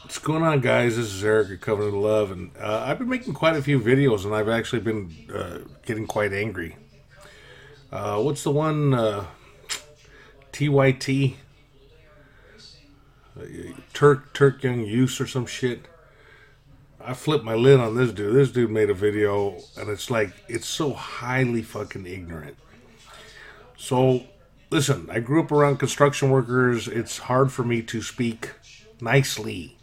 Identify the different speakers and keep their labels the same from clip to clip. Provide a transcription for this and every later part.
Speaker 1: What's going on, guys? This is Eric at Covenant of Love, and I've been making quite a few videos, and I've actually been getting quite angry. What's the one? TYT? Turk Young Use or some shit. I flipped my lid on this dude. This dude made a video, and it's so highly fucking ignorant. So, listen, I grew up around construction workers. It's hard for me to speak nicely.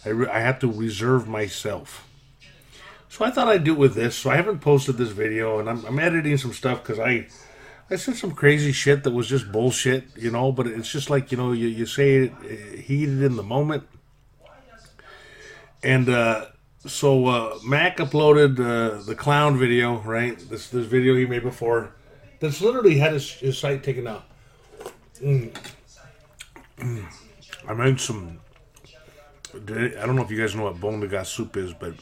Speaker 1: I have to reserve myself. So I thought I'd do it with this. So I haven't posted this video, and I'm editing some stuff because I said some crazy shit that was just bullshit, but it's just like, you say it heated in the moment. And Mac uploaded the clown video, right? This video he made before. That's literally had his site taken down. I made some... I don't know if you guys know what bone de gas soup is, but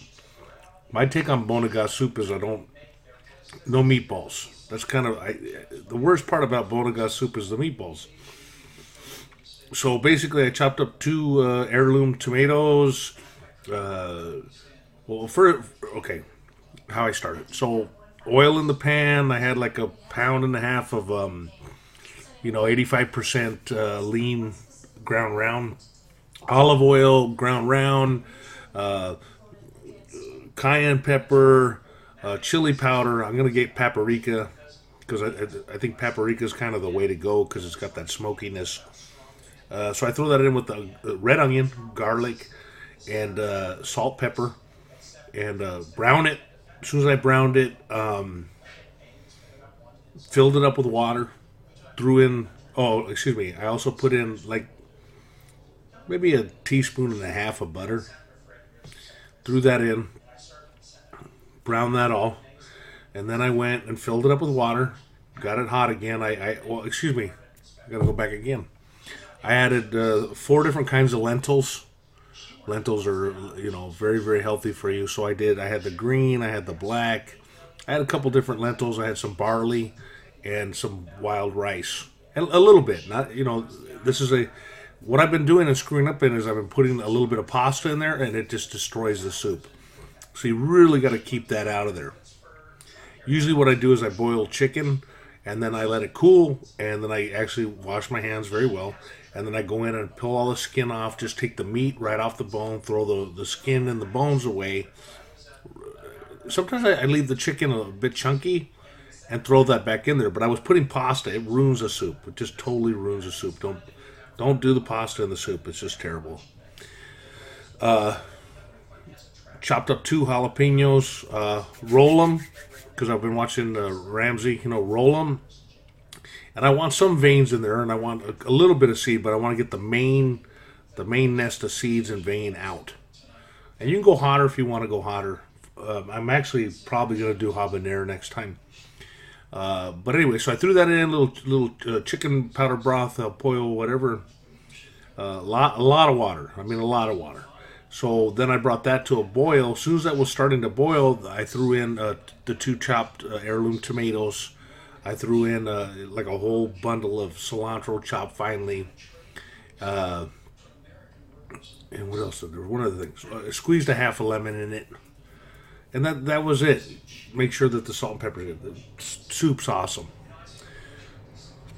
Speaker 1: my take on bone de gas soup is no meatballs. That's kind of the worst part about bone de gas soup is the meatballs. So basically, I chopped up two heirloom tomatoes. Okay, how I started. So oil in the pan. I had like a pound and a half of 85% lean ground round. Olive oil, ground round, cayenne pepper, chili powder. I'm going to get paprika because I think paprika is kind of the way to go because it's got that smokiness. So I throw that in with the red onion, garlic, and salt, pepper, and brown it. As soon as I browned it, filled it up with water, threw in, I also put in maybe a teaspoon and a half of butter. Threw that in, browned that all, and then I went and filled it up with water. Got it hot again. I gotta go back again. I added 4 different kinds of lentils. Lentils are very, very healthy for you. So I had the green, I had the black, I had a couple different lentils. I had some barley and some wild rice, and a little bit. What I've been doing and screwing up in is I've been putting a little bit of pasta in there, and it just destroys the soup. So you really got to keep that out of there. Usually what I do is I boil chicken, and then I let it cool, and then I actually wash my hands very well, and then I go in and peel all the skin off, just take the meat right off the bone, throw the skin and the bones away. Sometimes I leave the chicken a bit chunky and throw that back in there, but I was putting pasta. It ruins the soup. It just totally ruins the soup. Don't do the pasta in the soup. It's just terrible. Chopped up 2 jalapenos. Roll them, because I've been watching Ramsay. Roll them. And I want some veins in there, and I want a little bit of seed, but I want to get the main nest of seeds and vein out. And you can go hotter if you want to go hotter. I'm actually probably going to do habanero next time. But anyway, so I threw that in, little chicken powder broth, pollo, whatever. A lot of water. I mean, a lot of water. So then I brought that to a boil. As soon as that was starting to boil, I threw in the 2 chopped heirloom tomatoes. I threw in like a whole bundle of cilantro chopped finely. And what else? There was one other thing. So I squeezed a half a lemon in it. And that was it. Make sure that the salt and pepper, the soup's awesome.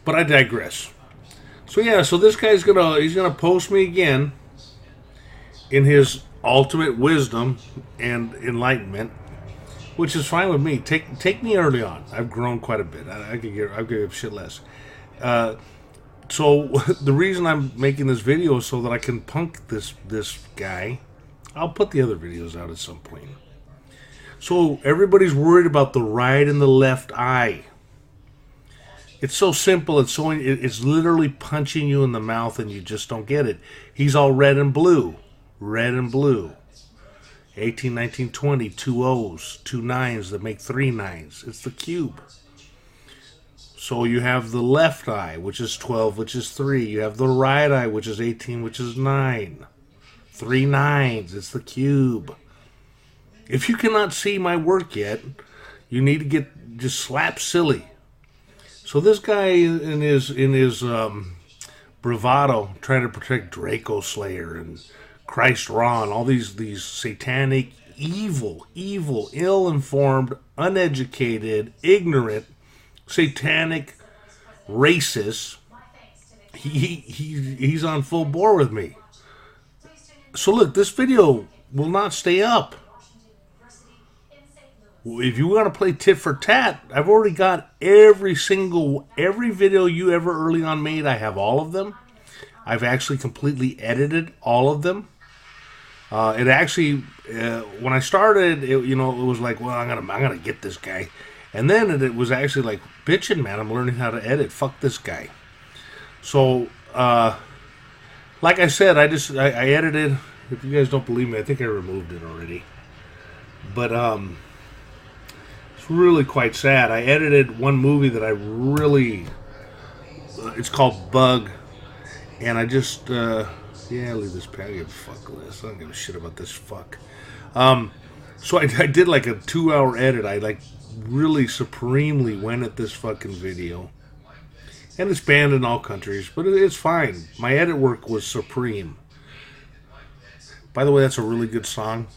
Speaker 1: But I digress. So yeah, so this guy's he's gonna post me again in his ultimate wisdom and enlightenment, which is fine with me. Take me early on. I've grown quite a bit. I could give shit less. So the reason I'm making this video is so that I can punk this guy. I'll put the other videos out at some point. So everybody's worried about the right and the left eye. It's so simple. It's literally punching you in the mouth, and you just don't get it. He's all red and blue. Red and blue. 18, 19, 20. 2 O's, 2 9s that make 3 9s. It's the cube. So you have the left eye, which is 12, which is 3. You have the right eye, which is 18, which is 9. 3 9s. It's the cube. If you cannot see my work yet, you need to get just slap silly. So this guy in his bravado, trying to protect Draco Slayer and Christ Ron, all these satanic, evil, ill-informed, uneducated, ignorant, satanic racists. He's on full bore with me. So look, this video will not stay up. If you want to play tit for tat, I've already got every video you ever early on made. I have all of them. I've actually completely edited all of them. It actually, when I started, it was like, well, I'm gonna get this guy, and then it was actually like, bitching, man, I'm learning how to edit. Fuck this guy. So, like I said, I edited. If you guys don't believe me, I think I removed it already. But it's really quite sad. I edited one movie that I really. It's called Bug, and I just leave this pad. I give a fuck with this. I don't give a shit about this fuck. So I did like a 2-hour edit. I like really supremely went at this fucking video. And it's banned in all countries, but it's fine. My edit work was supreme. By the way, that's a really good song.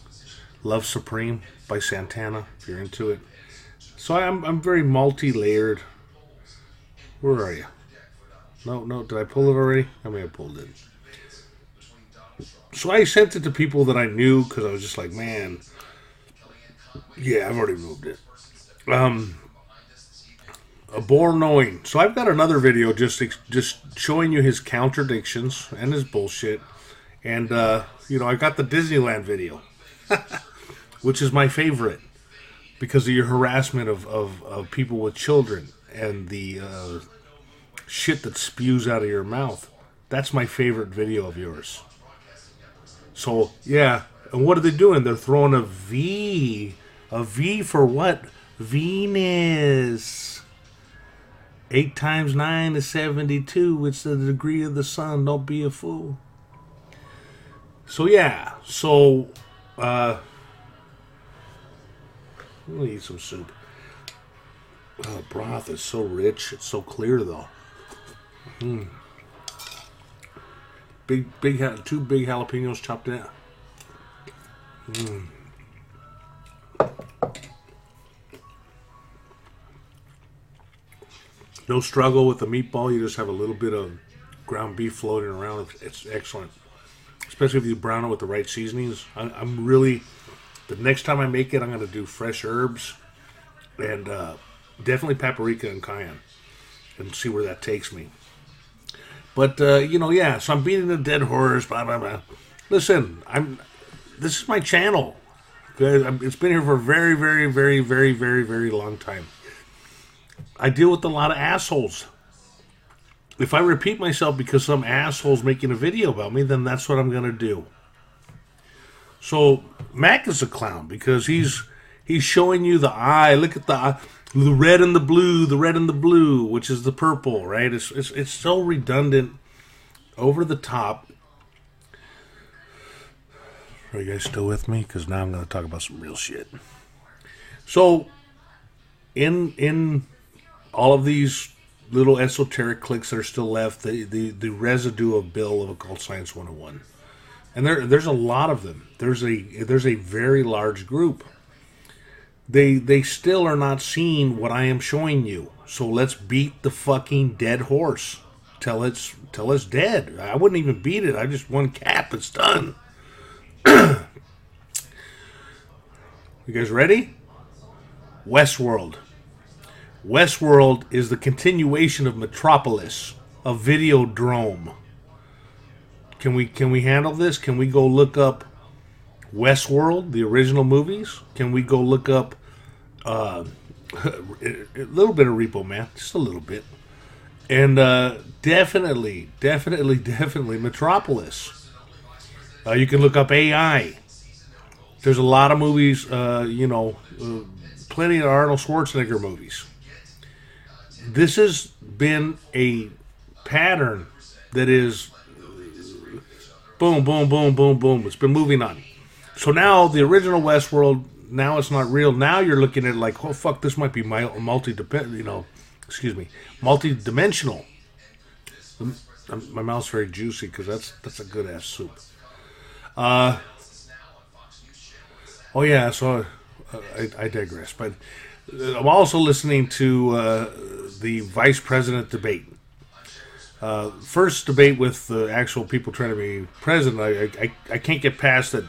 Speaker 1: Love Supreme by Santana, if you're into it. So I'm very multi-layered. Where are you? No, did I pull it already? I may have pulled it. So I sent it to people that I knew because I was just like, man, yeah, I've already moved it. A bore knowing. So I've got another video just showing you his contradictions and his bullshit. And, I got the Disneyland video, which is my favorite because of your harassment of people with children and the shit that spews out of your mouth. That's my favorite video of yours. So, yeah. And what are they doing? They're throwing a V. A V for what? Venus. 8 times 9 is 72. It's the degree of the sun. Don't be a fool. So, yeah. So, I'm going to eat some soup. Oh, broth is so rich. It's so clear, though. Mm. Two big jalapenos chopped in. Mm. No struggle with the meatball. You just have a little bit of ground beef floating around. It's excellent. Especially if you brown it with the right seasonings. I'm really... The next time I make it, I'm going to do fresh herbs. And definitely paprika and cayenne. And see where that takes me. But, yeah. So I'm beating a dead horse. Blah, blah, blah. Listen, this is my channel. It's been here for a very, very, very, very, very, very long time. I deal with a lot of assholes. If I repeat myself because some asshole's making a video about me, then that's what I'm going to do. So, Mac is a clown because he's showing you the eye. Look at the eye. The red and the blue, which is the purple, right? It's so redundant, over the top. Are you guys still with me? Because now I'm going to talk about some real shit. So, in all of these little esoteric cliques that are still left, the residue of Bill of Occult Science 101. And there's a lot of them. There's a very large group. They still are not seeing what I am showing you. So let's beat the fucking dead horse till it's dead. I wouldn't even beat it. I just one cap. It's done. You guys ready? WESTWORLD. WESTWORLD is the continuation of Metropolis, a Videodrome. Can we handle this? Can we go look up WESTWORLD, the original movies? Can we go look up a little bit of Repo Man, just a little bit, and definitely Metropolis. You can look up AI. There's a lot of movies, plenty of Arnold Schwarzenegger movies. This has been a pattern that is boom, boom, boom, boom, boom. It's been moving on. So now the original Westworld, now it's not real. Now you're looking at it like, oh fuck, this might be multi-dimensional. My mouth's very juicy because that's a good ass soup. Uh, oh yeah, so I digress. But I'm also listening to the vice president debate. First debate with the actual people trying to be president. I can't get past that.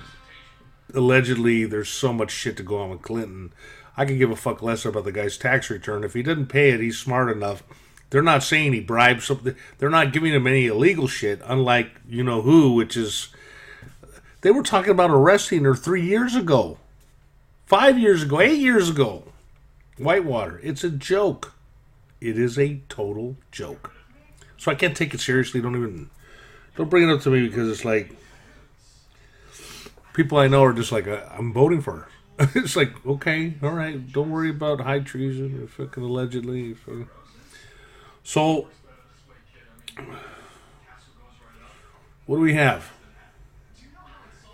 Speaker 1: Allegedly, there's so much shit to go on with Clinton. I could give a fuck less about the guy's tax return. If he didn't pay it, he's smart enough. They're not saying he bribed something. They're not giving him any illegal shit, unlike you know who, which is they were talking about arresting her 3 years ago, 5 years ago, 8 years ago. Whitewater. It's a joke. It is a total joke. So I can't take it seriously. Don't bring it up to me because it's like people I know are just like I'm voting for her. It's like okay, all right. Don't worry about high treason or fucking allegedly. So what do we have?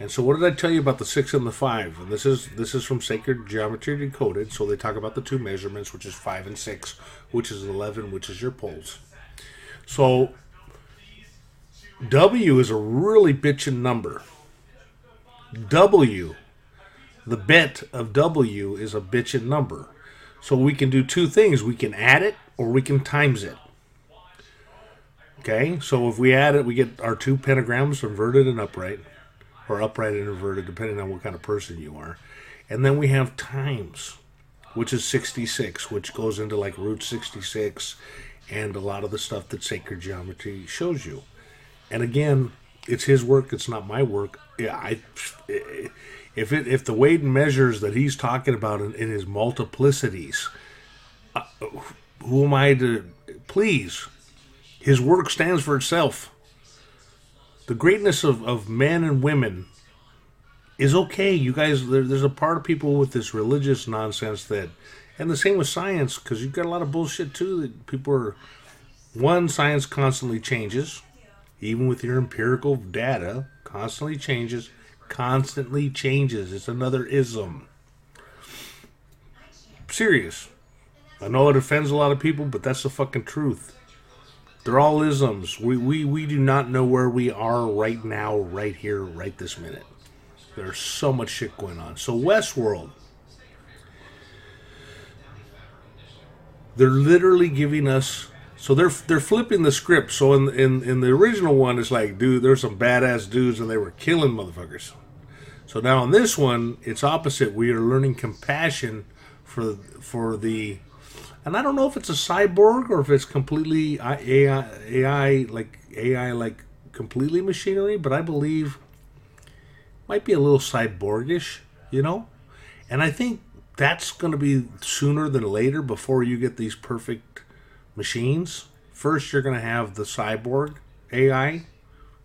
Speaker 1: And so, what did I tell you about the 6 and the 5? And this is from Sacred Geometry Decoded. So they talk about the two measurements, which is 5 and 6, which is 11, which is your poles. So W is a really bitchin' number. W, the bet of W is a bitchin' number. So we can do two things: we can add it or we can times it. Okay, so if we add it, we get our two pentagrams, inverted and upright. Or upright and inverted, depending on what kind of person you are. And then we have times, which is 66, which goes into like root 66 and a lot of the stuff that sacred geometry shows you. And again, it's his work, it's not my work. Yeah, if the weight and measures that he's talking about in his multiplicities, who am I to please? His work stands for itself. The greatness of men and women is okay. You guys, there's a part of people with this religious nonsense that, and the same with science, because you've got a lot of bullshit too that people are, one, science constantly changes, even with your empirical data, constantly changes. It's another ism. Serious. I know it offends a lot of people, but that's the fucking truth. They're all isms. We do not know where we are right now, right here, right this minute. There's so much shit going on. So WESTWORLD, they're literally giving us. So they're flipping the script. So in the original one, it's like, dude, there's some badass dudes and they were killing motherfuckers. So now in this one, it's opposite. We are learning compassion for the. And I don't know if it's a cyborg or if it's completely AI like completely machinery, but I believe it might be a little cyborgish, you know? And I think that's going to be sooner than later before you get these perfect machines. First, you're going to have the cyborg AI,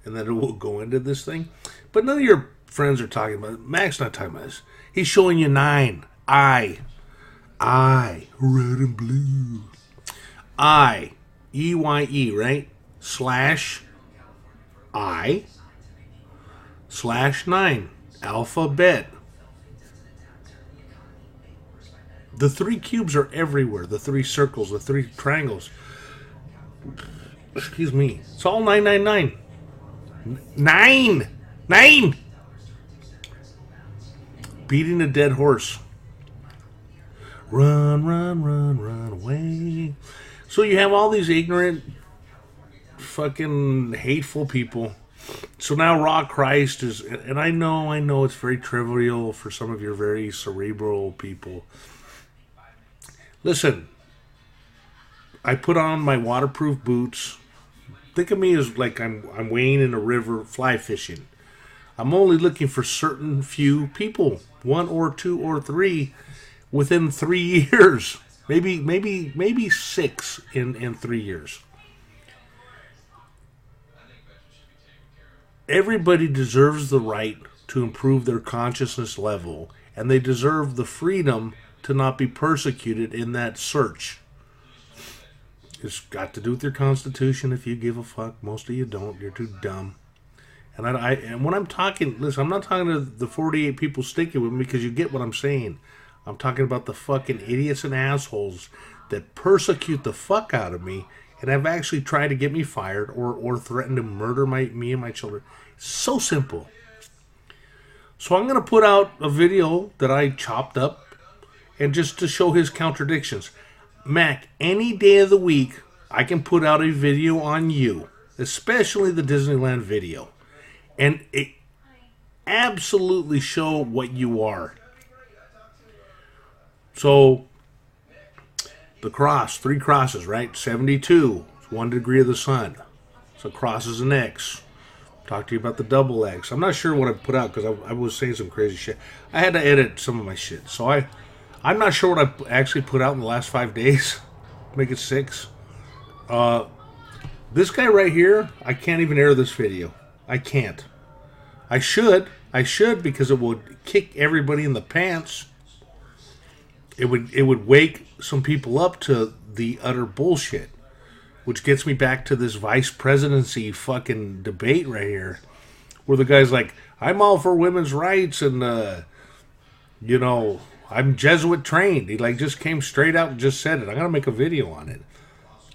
Speaker 1: and then it will go into this thing. But none of your friends are talking about it. Mac's not talking about this. He's showing you 9. I, red and blue. EYE, right? /I/9. Alphabet. The 3 cubes are everywhere. The 3 circles, the 3 triangles. Excuse me. It's all 999. 9! Beating a dead horse. Run away. So you have all these ignorant, fucking hateful people. So now Raw Christ is, and I know it's very trivial for some of your very cerebral people. Listen, I put on my waterproof boots. Think of me as like I'm wading in a river fly fishing. I'm only looking for certain few people, 1 or 2 or 3. Within 3 years, maybe 6 in 3 years. Everybody deserves the right to improve their consciousness level, and they deserve the freedom to not be persecuted in that search. It's got to do with your constitution if you give a fuck. Most of you don't. You're too dumb. And and when I'm talking, listen, I'm not talking to the 48 people sticking with me because you get what I'm saying. I'm talking about the fucking idiots and assholes that persecute the fuck out of me and have actually tried to get me fired or threatened to murder me and my children. So simple. So I'm going to put out a video that I chopped up and just to show his contradictions. Mac, any day of the week, I can put out a video on you, especially the Disneyland video, and it absolutely show what you are. So, the cross, 3 crosses, right? 72, 1 degree of the sun. So cross is an X. Talk to you about the double X. I'm not sure what I put out because I was saying some crazy shit. I had to edit some of my shit. So I'm not sure what I actually put out in the last 5 days. Make it 6. This guy right here, I can't even air this video. I can't. I should because it would kick everybody in the pants. It would wake some people up to the utter bullshit. Which gets me back to this vice presidency fucking debate right here. Where the guy's like, I'm all for women's rights and, I'm Jesuit trained. He just came straight out and just said it. I'm going to make a video on it.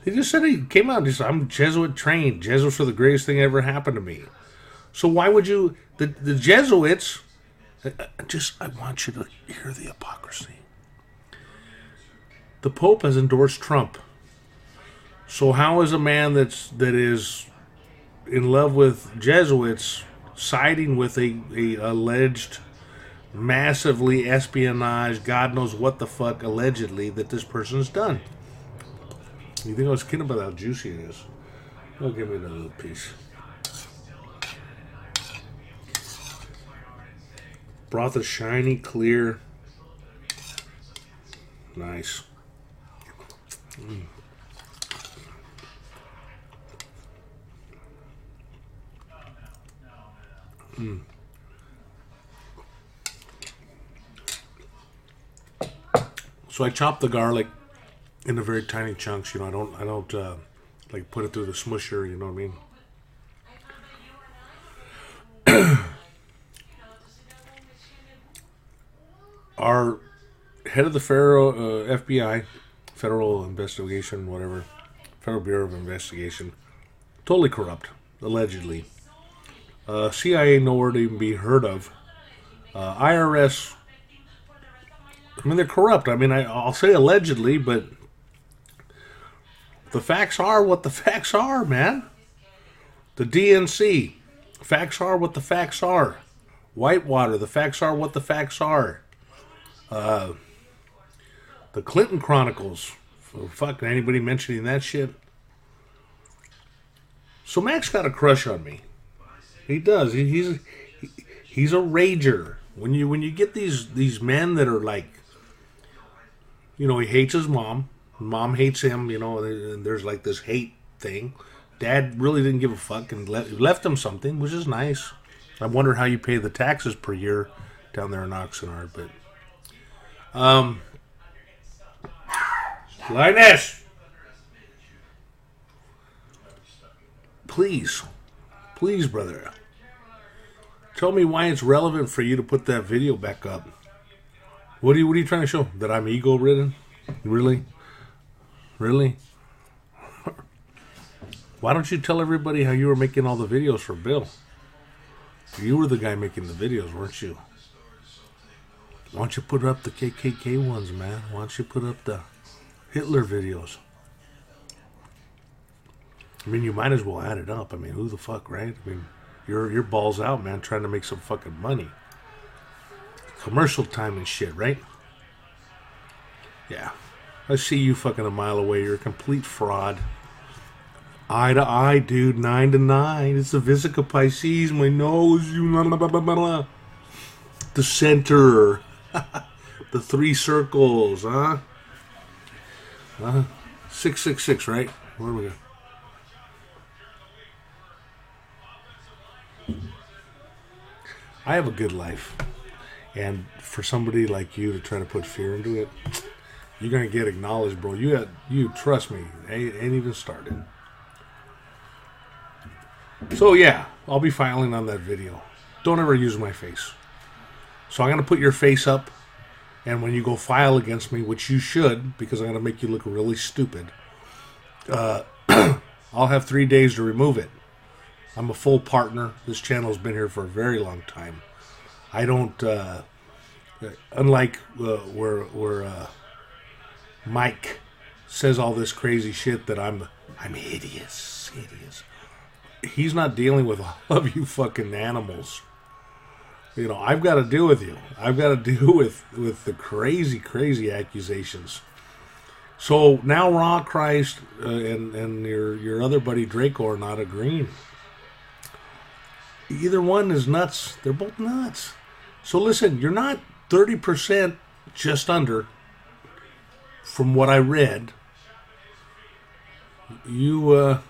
Speaker 1: He just said, he came out and he said, I'm Jesuit trained. Jesuits are the greatest thing that ever happened to me. So why would you, the Jesuits, I want you to hear the hypocrisy. The Pope has endorsed Trump. So how is a man that is in love with Jesuits siding with a alleged massively espionage, God knows what the fuck, allegedly, that this person's done? You think I was kidding about how juicy it is? Oh, give me another little piece. Broth is shiny, clear. Nice. So I chop the garlic into very tiny chunks. I don't like put it through the smusher. You know what I mean? Our head of the FBI, Federal Investigation, whatever, Federal Bureau of Investigation, totally corrupt, allegedly. CIA nowhere to even be heard of. IRS, I mean, they're corrupt. I mean, I'll say allegedly, but the facts are what the facts are, man. The DNC, facts are what the facts are. Whitewater, the facts are what the facts are. The Clinton Chronicles, fuck anybody mentioning that shit. So Mac's got a crush on me. He does. He's a rager. When you get these men that are like, he hates his mom. Mom hates him. And there's like this hate thing. Dad really didn't give a fuck and left him something, which is nice. I wonder how you pay the taxes per year down there in Oxnard, but Linus, please, brother, tell me why it's relevant for you to put that video back up. What are you trying to show? That I'm ego-ridden? Really? Why don't you tell everybody how you were making all the videos for Bill? You were the guy making the videos, weren't you? Why don't you put up the KKK ones, man? Why don't you put up the Hitler videos? I mean, you might as well add it up. I mean, who the fuck, right? I mean, you're balls out, man, trying to make some fucking money. Commercial time and shit, right? Yeah. I see you fucking a mile away. You're a complete fraud. Eye to eye, dude. 9 to 9. It's the Vesica Pisces. My nose. The center. The 3 circles, huh? 666, right? Where are we going? I have a good life. And for somebody like you to try to put fear into it, you're going to get acknowledged, bro. You trust me. Ain't even started. So yeah, I'll be filing on that video. Don't ever use my face. So I'm going to put your face up, and when you go file against me, which you should, because I'm going to make you look really stupid, I'll have 3 days to remove it. I'm a full partner. This channel's been here for a very long time. I don't, unlike where Mike says all this crazy shit that I'm hideous. He's not dealing with all of you fucking animals. You know, I've got to deal with you. I've got to deal with the crazy accusations. So now Raw Christ and your other buddy Draco are not agreeing. Either one is nuts. They're both nuts. So listen, you're not 30%, just under, from what I read. You're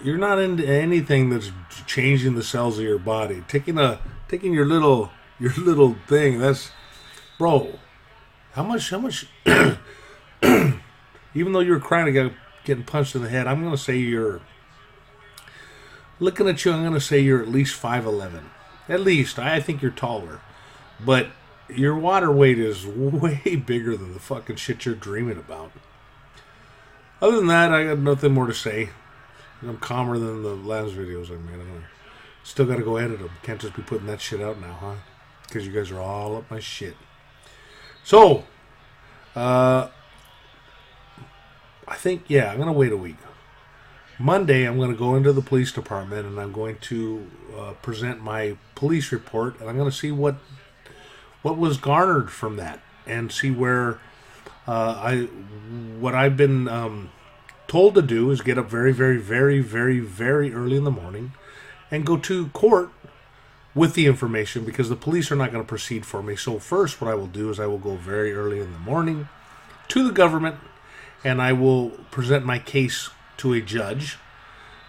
Speaker 1: not into anything that's changing the cells of your body. Taking your little thing. That's, bro. How much? Even though you're crying about getting punched in the head, I'm gonna say you're. Looking at you, I'm gonna say you're at least 5'11". At least. I think you're taller, but your water weight is way bigger than the fucking shit you're dreaming about. Other than that, I got nothing more to say. I'm calmer than the last videos I made. Still got to go edit them. Can't just be putting that shit out now, huh? Because you guys are all up my shit. So, I think, yeah, I'm going to wait a week. Monday, I'm going to go into the police department and I'm going to present my police report, and I'm going to see what was garnered from that and see where what I've been told to do is get up very early in the morning and go to court with the information, because the police are not going to proceed for me. So first, what I will do is I will go very early in the morning to the government and I will present my case to a judge.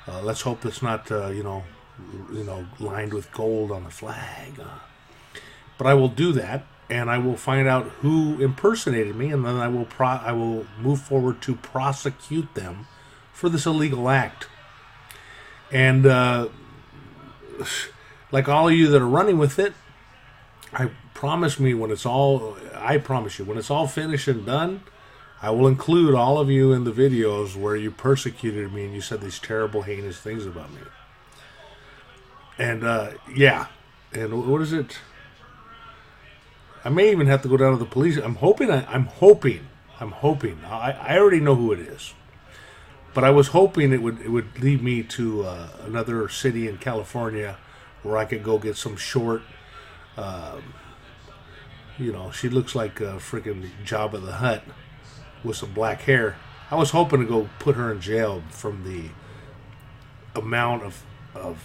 Speaker 1: Let's hope it's not lined with gold on the flag. But I will do that, and I will find out who impersonated me, and then I will move forward to prosecute them for this illegal act. And like all of you that are running with it, I promise you when it's all finished and done, I will include all of you in the videos where you persecuted me and you said these terrible, heinous things about me. And yeah, and what is it? I may even have to go down to the police. I'm hoping. I already know who it is, but I was hoping it would lead me to another city in California where I could go get some short. She looks like a freaking Jabba the Hutt with some black hair. I was hoping to go put her in jail from the amount of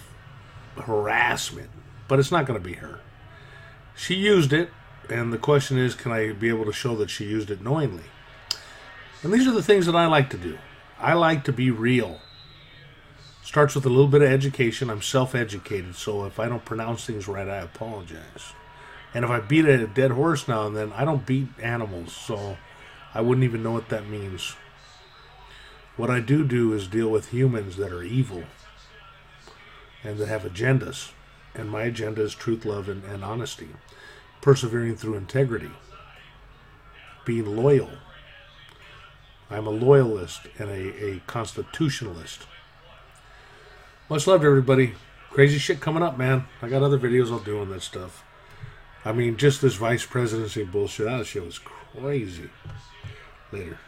Speaker 1: harassment, but it's not going to be her. She used it. And the question is, can I be able to show that she used it knowingly? And these are the things that I like to do. I like to be real. Starts with a little bit of education. I'm self-educated, so if I don't pronounce things right, I apologize. And if I beat a dead horse now and then, I don't beat animals, so I wouldn't even know what that means. What I do is deal with humans that are evil and that have agendas. And my agenda is truth, love, and honesty. Persevering through integrity, being loyal. I'm a loyalist and a constitutionalist. Much love to everybody. Crazy shit coming up, man. I got other videos I'll do on that stuff. I mean, just this vice presidency bullshit, that shit was crazy. Later.